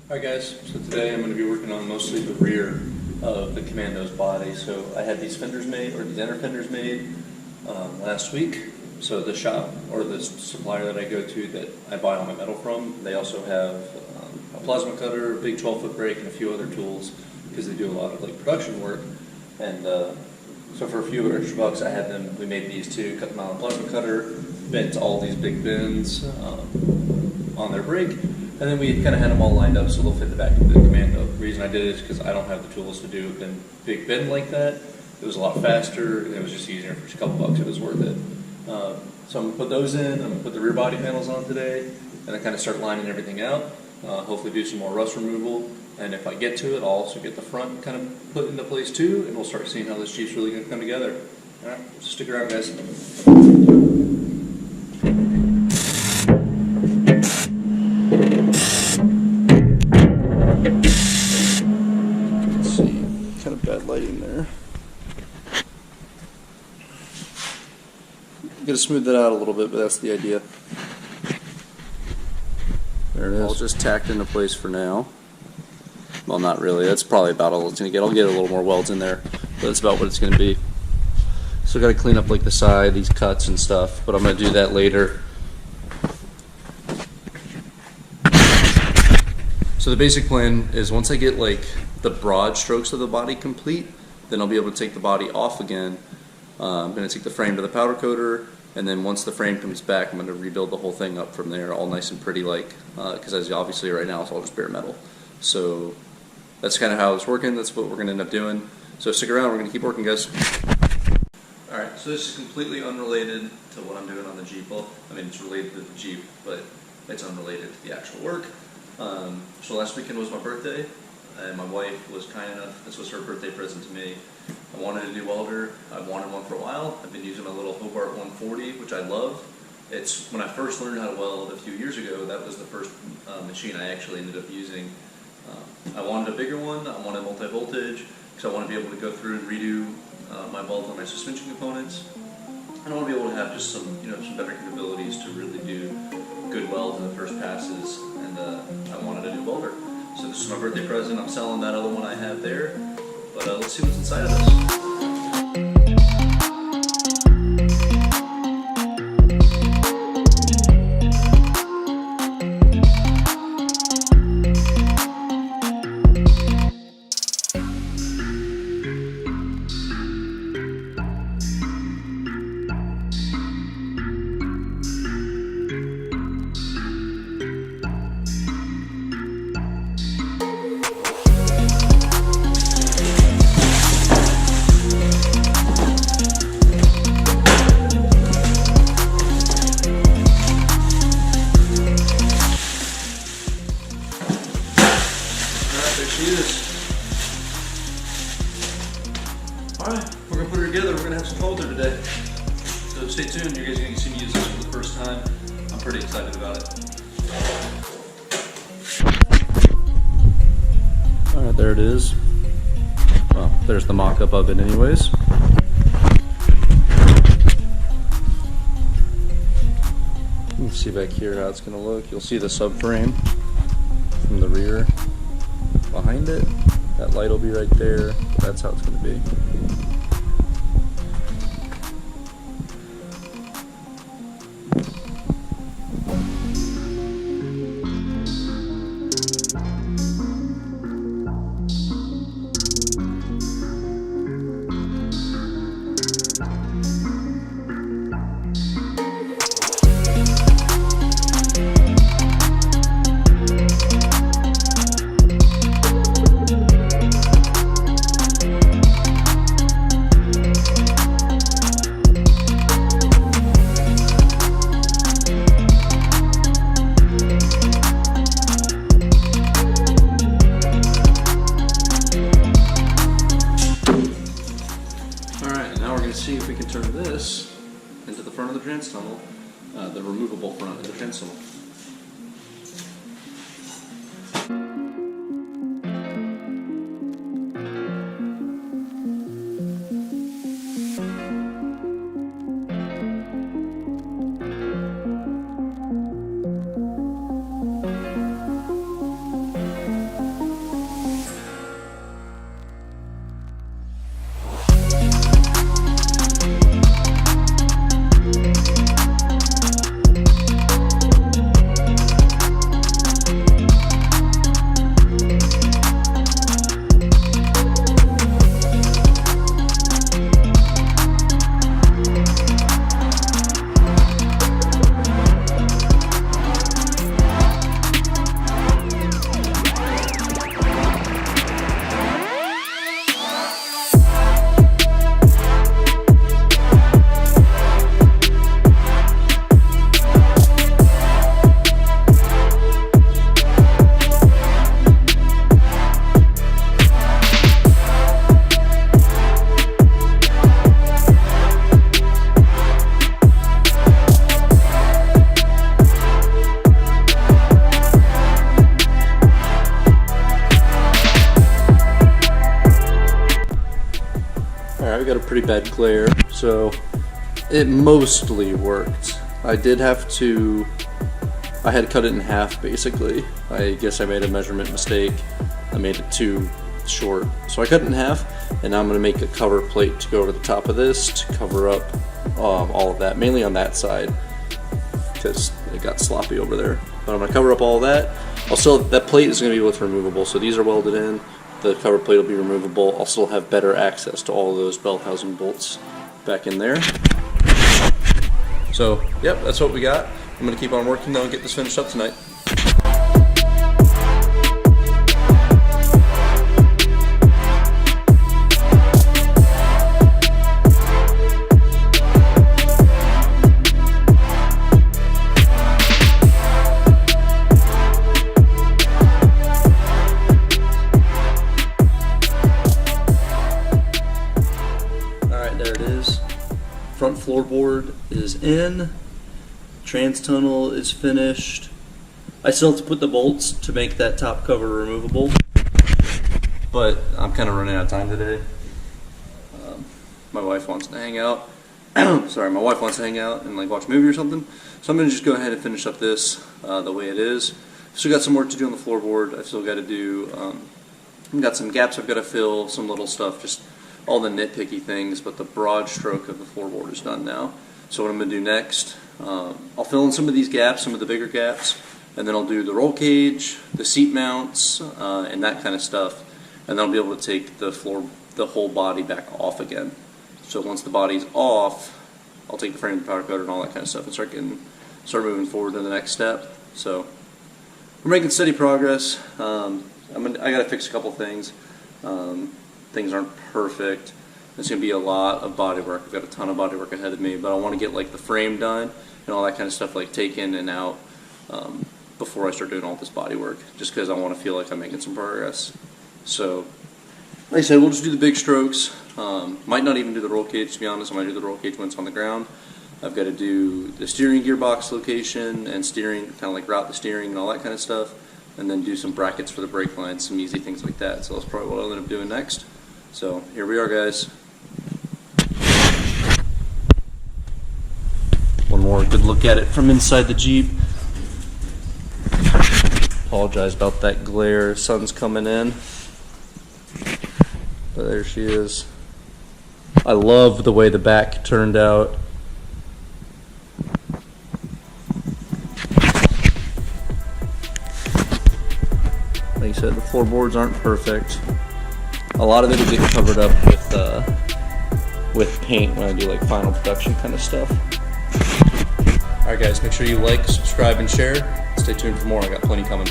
Alright guys, so today I'm going to be working on mostly the rear of the Commando's body. So I had these fenders made, or these inner fenders made last week. So the shop, or the supplier that I go to that I buy all my metal from, they also have a plasma cutter, a big 12-foot brake, and a few other tools because they do a lot of like production work. And so for a few extra bucks I had them, we made these too, cut them out on a plasma cutter, bent all these big bends on their brake. And then we kind of had them all lined up so they'll fit the back of the Commando. The reason I did it is because I don't have the tools to do a big bend like that. It was a lot faster, and it was just easier. For a couple bucks, it was worth it. So I'm going to put those in. I'm going to put the rear body panels on today, and then kind of start lining everything out. Hopefully do some more rust removal. And if I get to it, I'll also get the front kind of put into place too, and we'll start seeing how this Jeep's really going to come together. All right, so stick around, guys. Bad lighting there. I'm gonna smooth that out a little bit, but that's the idea. There it is. All just tacked into place for now. Well, not really. That's probably about all it's gonna get. I'll get a little more welds in there, but that's about what it's gonna be. Still gotta clean up like the side, these cuts and stuff, but I'm gonna do that later. So the basic plan is once I get like the broad strokes of the body complete, then I'll be able to take the body off again. I'm going to take the frame to the powder coater, and then once the frame comes back, I'm going to rebuild the whole thing up from there, all nice and pretty like, because as obviously right now it's all just bare metal. So that's kind of how it's working. That's what we're going to end up doing. So stick around, we're going to keep working, guys. Alright, so this is completely unrelated to what I'm doing on the Jeep. Well, I mean it's related to the Jeep, but it's unrelated to the actual work. So last weekend was my birthday, and my wife was kind enough, this was her birthday present to me. I wanted a new welder. I've wanted one for a while. I've been using a little Hobart 140, which I love. It's when I first learned how to weld a few years ago, that was the first machine I actually ended up using. I wanted a bigger one. I wanted multi-voltage, because I want to be able to go through and redo my welds on my suspension components. And I want to be able to have just some, some better capabilities to really do good welds in the first passes, and I wanted a new welder. So this is my birthday present. I'm selling that other one I have there, but let's see what's inside of this. Alright, we're going to put her together. We're going to have some fun with her today. So stay tuned. You guys are going to see me use this for the first time. I'm pretty excited about it. Alright, there it is. Well, there's the mock-up of it anyways. You can see back here how it's going to look. You'll see the subframe from the rear behind it. That light will be right there. That's how it's going to be. See if we can turn this into the front of the transtunnel, the removable front of the transtunnel. Alright, we got a pretty bad glare, so it mostly worked. I had to cut it in half basically. I guess I made a measurement mistake. I made it too short. So I cut it in half, and now I'm going to make a cover plate to go over the top of this to cover up all of that, mainly on that side because it got sloppy over there. But I'm going to cover up all of that. Also, that plate is going to be what's removable, so these are welded in. The cover plate will be removable. I'll still have better access to all of those belt housing bolts back in there. So, yep, that's what we got. I'm going to keep on working though and get this finished up tonight. Front floorboard is in, trans tunnel is finished. I still have to put the bolts to make that top cover removable, but I'm kind of running out of time today. My wife wants to hang out. Sorry, my wife wants to hang out and like watch a movie or something. So I'm gonna just go ahead and finish up this the way it is. Still got some work to do on the floorboard. I've still got to do. I've got some gaps I've got to fill, some little stuff, just all the nitpicky things, but the broad stroke of the floorboard is done now. So what I'm going to do next, I'll fill in some of these gaps, some of the bigger gaps, and then I'll do the roll cage, the seat mounts, and that kind of stuff, and then I'll be able to take the whole body back off again. So once the body's off, I'll take the frame of the powder coater and all that kind of stuff and start moving forward to the next step. So we're making steady progress. I got to fix a couple things. Things aren't perfect. It's going to be a lot of body work. I've got a ton of body work ahead of me, but I want to get like the frame done and all that kind of stuff like taken and out before I start doing all this body work, just because I want to feel like I'm making some progress. So like I said, we'll just do the big strokes. Might not even do the roll cage, to be honest. I might do the roll cage when it's on the ground. I've got to do the steering gearbox location and steering, kind of like route the steering and all that kind of stuff, and then do some brackets for the brake lines, some easy things like that. So that's probably what I'll end up doing next. So here we are, guys. One more good look at it from inside the Jeep. Apologize about that glare. Sun's coming in. But there she is. I love the way the back turned out. Like I said, the floorboards aren't perfect. A lot of it will get covered up with paint when I do like final production kind of stuff. Alright guys, make sure you like, subscribe, and share. Stay tuned for more. I got plenty coming.